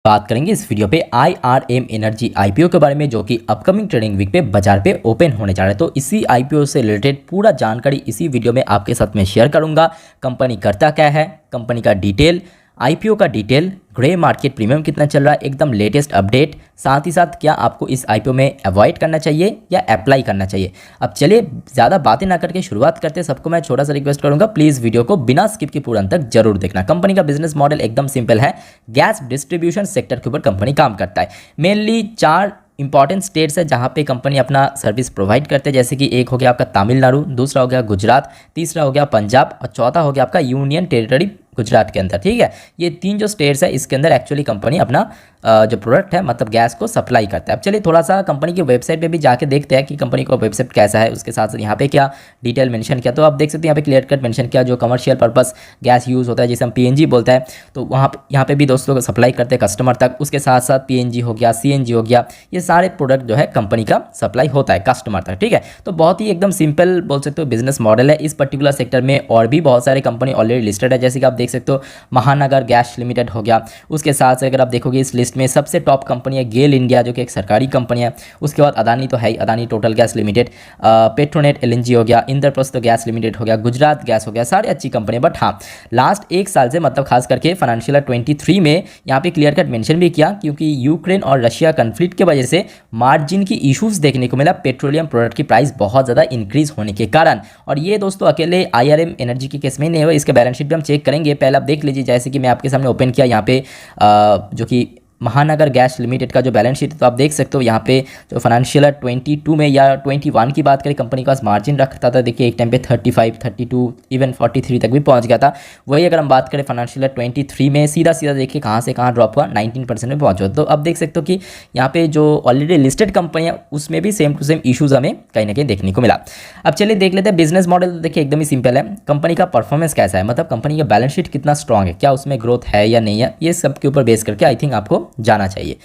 बात करेंगे इस वीडियो पे IRM एनर्जी आईपीओ के बारे में, जो कि अपकमिंग ट्रेडिंग वीक पे बाजार पे ओपन होने जा रहा है। तो इसी आईपीओ से रिलेटेड पूरा जानकारी इसी वीडियो में आपके साथ में शेयर करूंगा। कंपनी करता क्या है, कंपनी का डिटेल, आईपीओ का डिटेल, ग्रे मार्केट प्रीमियम कितना चल रहा है, एकदम लेटेस्ट अपडेट, साथ ही साथ क्या आपको इस आईपीओ में अवॉइड करना चाहिए या अप्लाई करना चाहिए। अब चलिए ज़्यादा बातें ना करके शुरुआत करते हैं। सबको मैं छोटा सा रिक्वेस्ट करूंगा, प्लीज़ वीडियो को बिना स्किप के पूरा अंत तक जरूर देखना। कंपनी का बिजनेस मॉडल एकदम सिंपल है। गैस डिस्ट्रीब्यूशन सेक्टर के ऊपर कंपनी काम करता है। मेनली 4 इंपॉर्टेंट स्टेट्स है जहाँ पे कंपनी अपना सर्विस प्रोवाइड करते हैं, जैसे कि एक हो गया आपका तमिलनाडु, दूसरा हो गया गुजरात, तीसरा हो गया पंजाब और चौथा हो गया आपका यूनियन टेरिटरी गुजरात के अंदर। ठीक है, ये 3 जो स्टेट्स है इसके अंदर एक्चुअली कंपनी अपना जो प्रोडक्ट है मतलब गैस को सप्लाई करता है। अब चलिए थोड़ा सा कंपनी की वेबसाइट पे भी जाके देखते हैं कि कंपनी का वेबसाइट कैसा है, उसके साथ साथ यहाँ पे क्या डिटेल मेंशन किया। तो आप देख सकते हैं यहाँ पे क्लियर कट मेंशन किया, जो कमर्शियल पर्पस गैस यूज़ होता है जिसे हम PNG बोलते हैं, तो यहाँ पे भी दोस्तों सप्लाई करते हैं कस्टमर तक। उसके साथ साथ PNG हो गया, CNG हो गया, ये सारे प्रोडक्ट जो है कंपनी का सप्लाई होता है कस्टमर तक। ठीक है, तो बहुत ही एकदम सिंपल बोल सकते हो बिजनेस मॉडल है। इस पर्टिकुलर सेक्टर में और भी बहुत सारे कंपनी ऑलरेडी लिस्टेड है, जैसे कि आप देख सकते हो महानगर गैस लिमिटेड हो गया। उसके साथ साथ अगर आप देखोगे इस लिस्ट में सबसे टॉप कंपनी है गेल इंडिया, जो कि एक सरकारी कंपनी है। उसके बाद अदानी तो है ही, Adani total gas limited, Petronet LNG हो गया, इंद्रप्रस्थ गैस लिमिटेड हो गया, गुजरात गैस हो गया, सारी अच्छी कंपनी है। बट हाँ, लास्ट 1 साल से मतलब खास करके फाइनेंशियल ईयर 23 में यहाँ पे क्लियर कट मेंशन भी किया, क्योंकि यूक्रेन और रशिया कन्फ्लिक्ट की वजह से मार्जिन की इशूज देखने को मिला, पेट्रोलियम प्रोडक्ट की प्राइस बहुत ज़्यादा इंक्रीज होने के कारण। और ये दोस्तों अकेले IRM एनर्जी के केस में नहीं हुआ, इसके बैलेंस शीट भी हम चेक करेंगे। पहले आप देख लीजिए, जैसे कि मैं आपके सामने ओपन किया यहाँ पे जो कि महानगर गैस लिमिटेड का जो बैलेंस शीट है, तो आप देख सकते हो यहाँ पे जो फाइनेंशियल 22 में या 21 की बात करें, कंपनी का मार्जिन रखता था। देखिए एक टाइम पे 35, 32, इवन 43 तक भी पहुँच गया था। वही अगर हम बात करें फाइनेंशियल 23 में, सीधा सीधा देखिए कहाँ से कहाँ ड्रॉप हुआ, 19% में पहुँचा। तो अब देख सकते हो कि यहाँ पे जो ऑलरेडी लिस्टेड कंपनी है उसमें भी सेम टू सेम इशूज़ हमें कहीं ना कहीं देखने को मिला। अब चलिए देख लेते हैं बिजनेस मॉडल। तो देखिए एकदम ही सिंपल है। कंपनी का परफॉर्मेंस कैसा है, मतलब कंपनी का बैलेंस शीट कितना स्ट्रॉन्ग है, क्या उसमें ग्रोथ है या नहीं है, ये सब के ऊपर बेस करके आई थिंक आपको जाना चाहिए।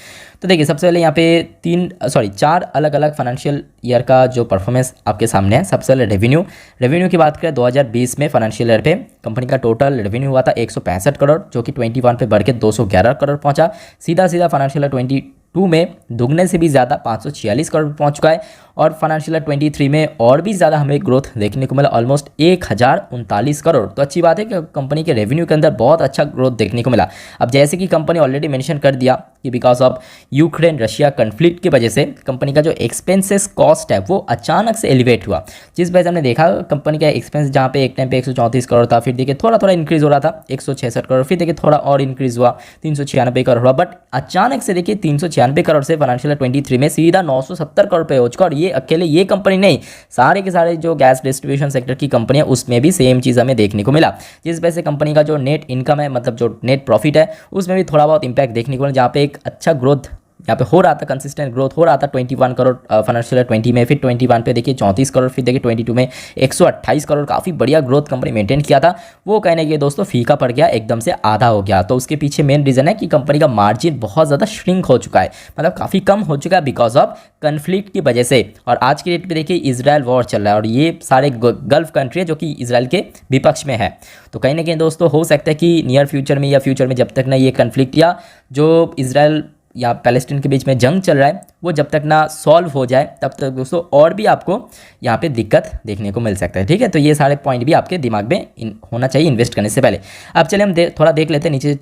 तो देखिए सबसे पहले यहाँ पे 4 अलग अलग फाइनेंशियल ईयर का जो परफॉर्मेंस आपके सामने है। सबसे पहले रेवेन्यू की बात करें 2020 में फाइनेंशियल ईयर पे कंपनी का टोटल रेवेन्यू हुआ था 165 करोड़, जो कि 21 पे बढ़ के 211 करोड़ पहुंचा। सीधा सीधा फाइनेंशियल ईयर 22 में दुगने से भी ज़्यादा 546 करोड़ पहुंच चुका है। और फाइनेंशियल ईयर 23 में और भी ज़्यादा हमें ग्रोथ देखने को मिला, ऑलमोस्ट 1039 करोड़। तो अच्छी बात है कि कंपनी के रेवेन्यू के अंदर बहुत अच्छा ग्रोथ देखने को मिला। अब जैसे कि कंपनी ऑलरेडी मेंशन कर दिया कि because of Ukraine Russia conflict की वजह से कंपनी का जो एक्सपेंसेस कॉस्ट है वो अचानक से एलिवेट हुआ, जिस वजह से हमने देखा कंपनी का एक्सपेंस जहाँ पे एक टाइम पे 134 करोड़ था, फिर देखिए थोड़ा थोड़ा इंक्रीज हो रहा था 166 करोड़, फिर देखिए थोड़ा और इंक्रीज हुआ 396 करोड़ हुआ। बट अचानक से देखिए 396 करोड़ से फाइनेंशियल ईयर 23 में सीधा 970 करोड़ पे हो चुका। और ये अकेले ये कंपनी नहीं, सारे के सारे जो गैस डिस्ट्रीब्यूशन सेक्टर की कंपनी है उसमें भी सेम चीज़ हमें देखने को मिला, जिस वजह से कंपनी का जो नेट इनकम है मतलब जो नेट प्रॉफिट है उसमें भी थोड़ा बहुत इंपैक्ट देखने को मिला, जहाँ पे एक अच्छा ग्रोथ यहाँ पे हो रहा था, कंसिस्टेंट ग्रोथ हो रहा था 21 करोड़ फाइनेंशियल ईयर 20 में, फिर 21 पे देखिए 34 करोड़, फिर देखिए 22 में 128 करोड़। काफ़ी बढ़िया ग्रोथ कंपनी मेंटेन किया था। वो कहने के दोस्तों फीका पड़ गया, एकदम से आधा हो गया। तो उसके पीछे मेन रीज़न है कि कंपनी का मार्जिन बहुत ज़्यादा श्रिंक हो चुका है, मतलब काफ़ी कम हो चुका है बिकॉज ऑफ कन्फ्लिक्ट की वजह से। और आज की डेट पे देखिए इजराइल वॉर चल रहा है और ये सारे गल्फ कंट्री है जो कि इजराइल के विपक्ष में है। तो कहीं ना कहीं दोस्तों हो सकता है कि नियर फ्यूचर में या फ्यूचर में जब तक ना ये कन्फ्लिक्ट या जो इजराइल या पैलेस्टीन के बीच में जंग चल रहा है वो जब तक ना सॉल्व हो जाए तब तक दोस्तों और भी आपको यहाँ पे दिक्कत देखने को मिल सकता है। ठीक है, तो ये सारे पॉइंट भी आपके दिमाग में होना चाहिए इन्वेस्ट करने से पहले। अब चलिए हम थोड़ा देख लेते हैं नीचे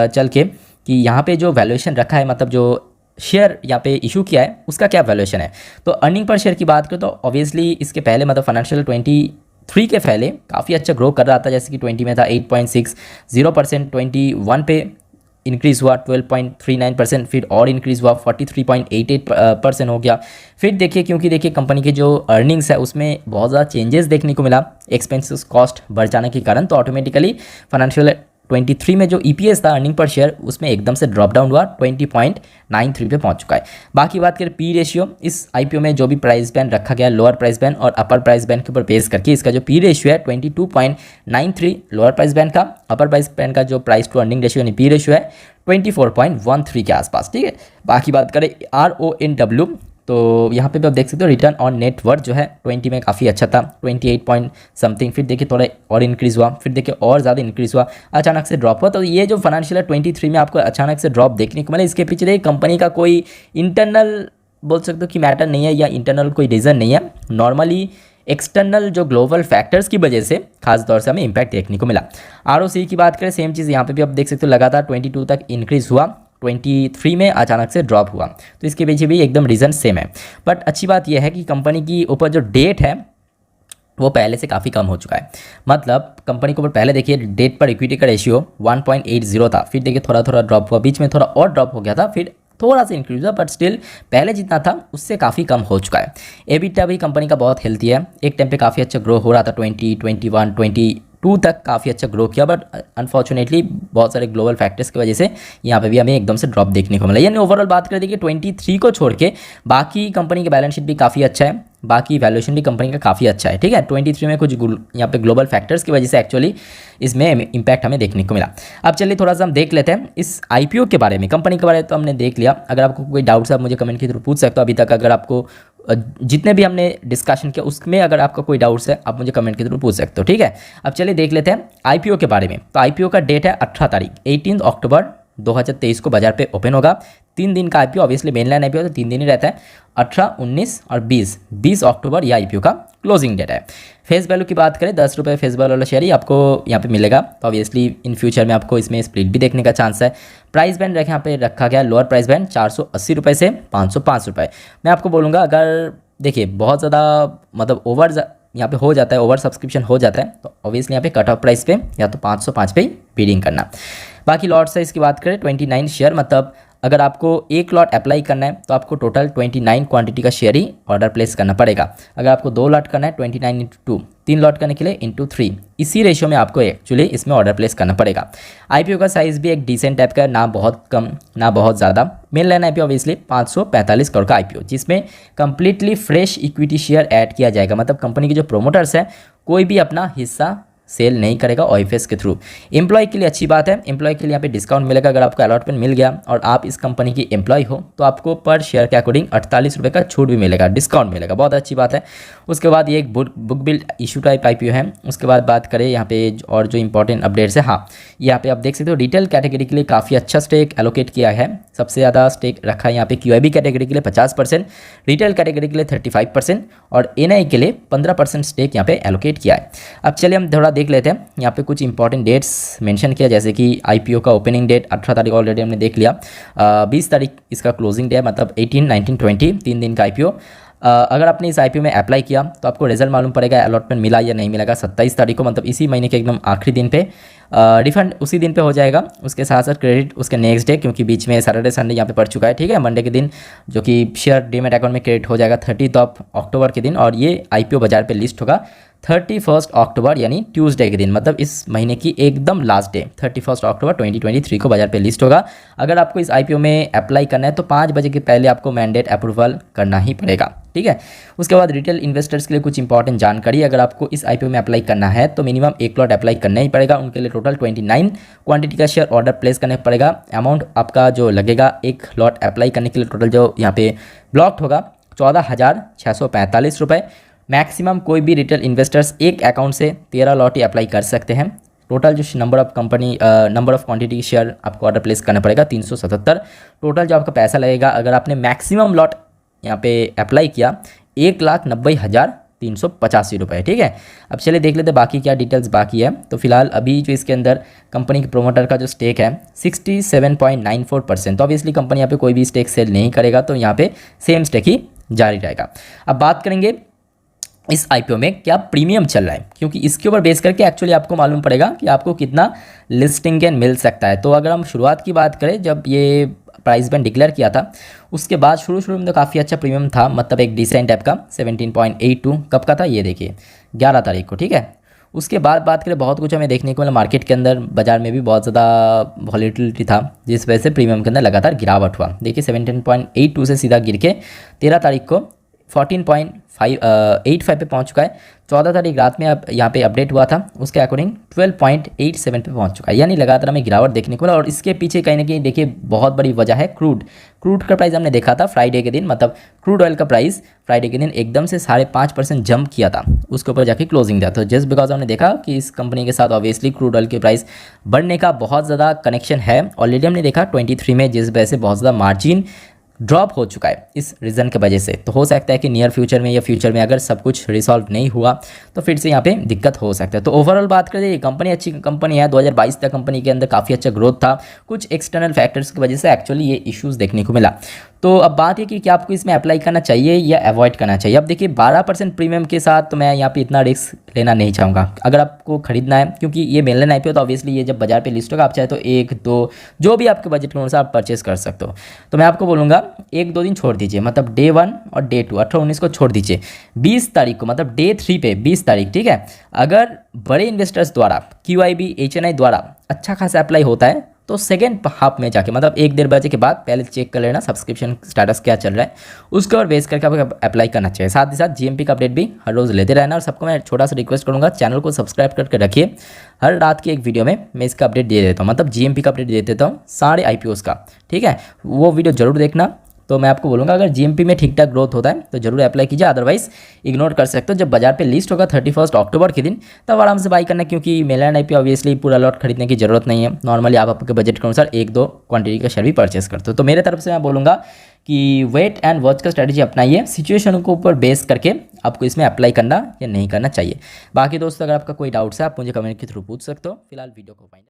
चल के कि यहाँ पे जो वैल्यूएशन रखा है, मतलब जो शेयर यहाँ पे इशू किया है उसका क्या वैल्यूएशन है। तो अर्निंग पर शेयर की बात करें तो ऑब्वियसली इसके पहले मतलब फाइनेंशियल 23 के पहले काफ़ी अच्छा ग्रो कर रहा था, जैसे कि 20 में था 8.60%, 21 पे इंक्रीज़ हुआ 12.39%, फिर और इंक्रीज़ हुआ 43.88% हो गया। फिर देखिए क्योंकि देखिए कंपनी के जो अर्निंग्स है उसमें बहुत ज़्यादा चेंजेस देखने को मिला एक्सपेंसेस कॉस्ट बढ़ जाने के कारण, तो ऑटोमेटिकली फाइनेंशियल 23 में जो EPS था अर्निंग पर शेयर उसमें एकदम से ड्रॉप डाउन हुआ 20.93 पे पहुंच चुका है। बाकी बात करें P रेशियो, इस IPO में जो भी प्राइस बैंड रखा गया लोअर प्राइस बैंड और अपर प्राइस बैंड के ऊपर बेस करके इसका जो P रेशियो है 22.93 लोअर प्राइस बैंड का, अपर प्राइस बैंड का जो प्राइस टू अर्निंग रेशियो यानी P रेशियो है 24.13 के आसपास। ठीक है, बाकी बात करें RONW तो यहाँ पे भी आप देख सकते हो रिटर्न ऑन नेटवर्थ जो है 20 में काफ़ी अच्छा था, 28 पॉइंट समथिंग, फिर देखिए थोड़ा और इंक्रीज़ हुआ, फिर देखिए और ज़्यादा इंक्रीज़ हुआ, अचानक से ड्रॉप हुआ। तो ये जो फाइनेंशियल 23 में आपको अचानक से ड्रॉप देखने को मिला, इसके पीछे कंपनी का कोई इंटरनल बोल सकते हो कि मैटर नहीं है या इंटरनल कोई रीज़न नहीं है, नॉर्मली एक्सटर्नल जो ग्लोबल फैक्टर्स की वजह से खास तौर से हमें इम्पैक्ट देखने को मिला। ROC की बात करें सेम चीज़ यहाँ पे भी आप देख सकते हो, लगातार 22 तक इंक्रीज़ हुआ, 23 में अचानक से ड्रॉप हुआ, तो इसके पीछे भी एकदम रीज़न सेम है। बट अच्छी बात यह है कि कंपनी की ऊपर जो डेट है वो पहले से काफ़ी कम हो चुका है। मतलब कंपनी के ऊपर पहले देखिए डेट पर इक्विटी का रेशियो 1.80 था, फिर देखिए थोड़ा थोड़ा ड्रॉप हुआ, बीच में थोड़ा और ड्रॉप हो गया था, फिर थोड़ा सा इंक्रीज हुआ, बट स्टिल पहले जितना था उससे काफ़ी कम हो चुका है। EBITDA भी कंपनी का बहुत हेल्थी है, एक टाइम पे काफ़ी अच्छा ग्रो हो रहा था, 20, 21, 22 तक काफ़ी अच्छा ग्रो किया, बट अनफॉर्चुनेटली बहुत सारे ग्लोबल फैक्टर्स की वजह से यहाँ पे भी हमें एकदम से ड्रॉप देखने को मिला। यानी ओवरऑल बात करें देखिए 23 को छोड़ के बाकी कंपनी का बैलेंस शीट भी काफ़ी अच्छा है, बाकी वैल्यूएशन भी कंपनी का काफ़ी अच्छा है, ठीक है। 23 में कुछ यहाँ पे ग्लोबल फैक्टर्स की वजह से एक्चुअली इसमें इंपैक्ट हमें देखने को मिला। अब चलिए थोड़ा सा हम देख लेते हैं इस IPO के बारे में, कंपनी के बारे में तो हमने देख लिया। अगर आपको कोई डाउट्स है आप मुझे कमेंट के थ्रू पूछ सकते हो। अभी तक अगर आपको जितने भी हमने डिस्कशन किया उसमें अगर आपका कोई डाउट्स है आप मुझे कमेंट के थ्रू पूछ सकते हो, ठीक है। अब चलिए देख लेते हैं IPO के बारे में। तो IPO का डेट है 18 तारीख 18 अक्टूबर 2023 को बाजार पे ओपन होगा। 3 दिन का IPO, ऑब्वियसली मेनलाइन IPO तो 3 दिन ही रहता है, 18, 19 और 20 अक्टूबर यह IPO का क्लोजिंग डेट है। फेस वैल्यू की बात करें 10 रुपये फेस वैल्यू वाला शेयर ही आपको यहाँ पे मिलेगा, तो ऑब्वियसली इन फ्यूचर में आपको इसमें स्प्लिट भी देखने का चांस है। प्राइस बैंड यहाँ पे रखा गया लोअर प्राइस बैंड 480 रुपये से 505 रुपये। मैं आपको बोलूँगा अगर देखिए बहुत ज़्यादा मतलब ओवर यहाँ पे हो जाता है, ओवर सब्सक्रिप्शन हो जाता है, तो ऑब्वियसली यहाँ पे कट ऑफ प्राइस पे या तो 505 पे ही बिडिंग करना। बाकी लॉट साइज़ की बात करें 29 शेयर, मतलब अगर आपको एक लॉट अप्लाई करना है तो आपको टोटल 29 क्वांटिटी का शेयर ही ऑर्डर प्लेस करना पड़ेगा। अगर आपको 2 लॉट करना है 29 × 2, 3 लॉट करने के लिए × 3, इसी रेशियो में आपको एक्चुअली इसमें ऑर्डर प्लेस करना पड़ेगा। IPO का साइज़ भी एक डिसेंट टाइप का है, ना बहुत कम ना बहुत ज़्यादा। Main line IPO obviously 545 crore का IPO, जिसमें completely fresh equity share add किया जाएगा। मतलब कंपनी के जो प्रोमोटर्स हैं कोई भी अपना हिस्सा सेल नहीं करेगा OFS के थ्रू। एम्प्लॉय के लिए अच्छी बात है, एम्प्लॉय के लिए यहाँ पे डिस्काउंट मिलेगा। अगर आपको अलॉटमेंट मिल गया और आप इस कंपनी की एम्प्लॉय हो तो आपको पर शेयर के अकॉर्डिंग 48 रुपये का छूट भी मिलेगा, डिस्काउंट मिलेगा, बहुत अच्छी बात है। उसके बाद ये एक book build issue type IPO है। उसके बाद बात करें यहाँ पे और जो इंपॉर्टेंट अपडेट्स है, हाँ यहाँ पे आप देख सकते हो रिटेल कैटेगरी के लिए काफ़ी अच्छा स्टेक एलोकेट किया है। सबसे ज़्यादा स्टेक रखा है यहाँ पे QIB कैटेगरी के लिए 50%, रिटेल कैटेगरी के लिए 35% और NI के लिए 15% स्टेक यहाँ पे एलोकेट किया है। अब चलिए हम थोड़ा देख लेते हैं यहाँ पे कुछ इंपॉर्टेंट डेट्स मेंशन किया, जैसे कि IPO का ओपनिंग डेट 18 तारीख ऑलरेडी हमने देख लिया, 20 तारीख इसका क्लोजिंग डे है, मतलब 18, 19, 20 3 दिन का IPO। अगर आपने इस IPO में अप्लाई किया तो आपको रिजल्ट मालूम पड़ेगा अलॉटमेंट मिला या नहीं मिलेगा 27 तारीख को, मतलब इसी महीने के एकदम आखिरी दिन पे। रिफंड उसी दिन पे हो जाएगा, उसके साथ साथ क्रेडिट उसके नेक्स्ट डे, क्योंकि बीच में सैटरडे संडे यहाँ पे पड़ चुका है, ठीक है। मंडे के दिन जो कि शेयर डीमैट अकाउंट में क्रेडिट हो जाएगा 30 अक्टूबर के दिन, और ये IPO बाजार पे लिस्ट होगा 31 अक्टूबर यानी ट्यूसडे के दिन, मतलब इस महीने की एकदम लास्ट डे 31 अक्टूबर 2023 को बाजार पे लिस्ट होगा। अगर आपको इस IPO में अप्लाई करना है तो 5 बजे के पहले आपको मैंडेट अप्रूवल करना ही पड़ेगा, ठीक है। उसके बाद रिटेल इन्वेस्टर्स के लिए कुछ इंपॉर्टेंट जानकारी, अगर आपको इस IPO में अप्लाई करना है तो मिनिमम 1 लॉट अप्लाई करना ही पड़ेगा। उनके लिए टोटल 29 क्वांटिटी का शेयर ऑर्डर प्लेस करना पड़ेगा। अमाउंट आपका जो लगेगा एक लॉट अप्लाई करने के लिए टोटल जो यहाँ पे ब्लॉक्ड होगा 14,645 रुपये। मैक्सिमम कोई भी रिटेल इन्वेस्टर्स एक अकाउंट से 13 लॉट ही अप्लाई कर सकते हैं। टोटल जो नंबर ऑफ क्वांटिटी शेयर आपको ऑर्डर प्लेस करना पड़ेगा 377। टोटल जो आपका पैसा लगेगा अगर आपने मैक्सिमम लॉट यहाँ पे अप्लाई किया 1,90,385 रुपये, ठीक है। अब चलिए देख लेते हैं बाकी क्या डिटेल्स बाकी है। तो फिलहाल अभी जो इसके अंदर कंपनी के प्रोमोटर का जो स्टेक है 67.94%, तो ऑब्वियसली कंपनी यहाँ पे कोई भी स्टेक सेल नहीं करेगा, तो यहाँ पे सेम स्टेक ही जारी रहेगा। अब बात करेंगे इस IPO में क्या प्रीमियम चल रहा है, क्योंकि इसके ऊपर बेस करके एक्चुअली आपको मालूम पड़ेगा कि आपको कितना लिस्टिंग गेन मिल सकता है। तो अगर हम शुरुआत की बात करें, जब ये प्राइस बैंड डिक्लेयर किया था उसके बाद शुरू में तो काफ़ी अच्छा प्रीमियम था, मतलब एक डिसेंट टाइप का 17.82 कब का था ये देखिए 11 तारीख को, ठीक है। उसके बाद बात करें बहुत कुछ हमें देखने को मिला, मार्केट के अंदर बाजार में भी बहुत ज़्यादा वॉलीटिलिटी था, जिस वजह से प्रीमियम के अंदर लगातार गिरावट हुआ। देखिए 17.82 से सीधा गिर के 13 तारीख को 14.85 पे पहुंच चुका है। 14 तारीख रात में अब यहाँ पे अपडेट हुआ था, उसके अकॉर्डिंग 12.87 पे पहुंच चुका है, यानी लगातार हमें गिरावट देखने को मिला। और इसके पीछे कहीं ना कहीं देखिए बहुत बड़ी वजह है क्रूड का प्राइस हमने देखा था फ्राइडे के दिन, मतलब क्रूड ऑयल का प्राइस फ्राइडे के दिन एकदम से 5.5% जंप किया था, उसके ऊपर जाके क्लोजिंग दिया। तो जस्ट बिकॉज हमने देखा कि इस कंपनी के साथ ऑब्वियसली क्रूड ऑयल के प्राइस बढ़ने का बहुत ज़्यादा कनेक्शन है। ऑलरेडी हमने देखा 23 में जिस वजह से बहुत ज़्यादा मार्जिन ड्रॉप हो चुका है इस रीज़न की वजह से। तो हो सकता है कि नियर फ्यूचर में या फ्यूचर में अगर सब कुछ रिसॉल्व नहीं हुआ तो फिर से यहाँ पे दिक्कत हो सकता है। तो ओवरऑल बात करें ये कंपनी अच्छी कंपनी है। 2022 तक कंपनी के अंदर काफ़ी अच्छा ग्रोथ था, कुछ एक्सटर्नल फैक्टर्स की वजह से एक्चुअली ये इश्यूज़ देखने को मिला। तो अब बात है कि क्या आपको इसमें अप्लाई करना चाहिए या अवॉइड करना चाहिए। अब देखिए 12% प्रीमियम के साथ तो मैं यहाँ पे इतना रिस्क लेना नहीं चाहूँगा अगर आपको खरीदना है, क्योंकि ये मेनलाइन आईपीओ तो ऑब्वियसली ये जब बाजार पे लिस्ट होगा आप चाहे तो 1-2 जो भी आपके बजट के अनुसार आप परचेस कर सकते हो। तो मैं आपको बोलूँगा 1-2 दिन छोड़ दीजिए, मतलब डे 1 और डे 2 18-19 को छोड़ दीजिए। 20 तारीख को मतलब डे 3 पे 20 तारीख, ठीक है, अगर बड़े इन्वेस्टर्स द्वारा QIB HNI द्वारा अच्छा खासा अप्लाई होता है तो सेकेंड हाफ में जाके मतलब 1-1.5 बजे के बाद पहले चेक कर लेना सब्सक्रिप्शन स्टेटस क्या चल रहा है, उसके और बेस करके आपको अप्लाई करना चाहिए। साथ ही साथ GMP का अपडेट भी हर रोज़ लेते रहना। और सबको मैं छोटा सा रिक्वेस्ट करूंगा, चैनल को सब्सक्राइब करके रखिए। हर रात की एक वीडियो में मैं इसका अपडेट दे देता हूँ, मतलब GMP का अपडेट दे देता हूँ सारे IPOs का, ठीक है, वो वीडियो जरूर देखना। तो मैं आपको बोलूँगा अगर GMP में ठीक ठाक ग्रोथ होता है तो जरूर अप्लाई कीजिए, अदरवाइज इग्नोर कर सकते हो। जब बाजार पे लिस्ट होगा 31 अक्टूबर के दिन तब आराम से बाई करना, क्योंकि मेनलैंड IPO ऑब्वियसली पूरा लॉट खरीदने की जरूरत नहीं है। नॉर्मली आप आपके बजट के अनुसार 1-2 क्वांटिटी का शेयर भी परचेस करते हो। तो मेरे तरफ से मैं बोलूँगा कि वेट एंड वॉच का स्ट्रैटेजी अपनाइए, सिचुएशन को ऊपर बेस करके आपको इसमें अप्लाई करना या नहीं करना चाहिए। बाकी दोस्तों अगर आपका कोई डाउट्स है आप मुझे कमेंट के थ्रू पूछ सकते हो। फिलहाल वीडियो को फाइनल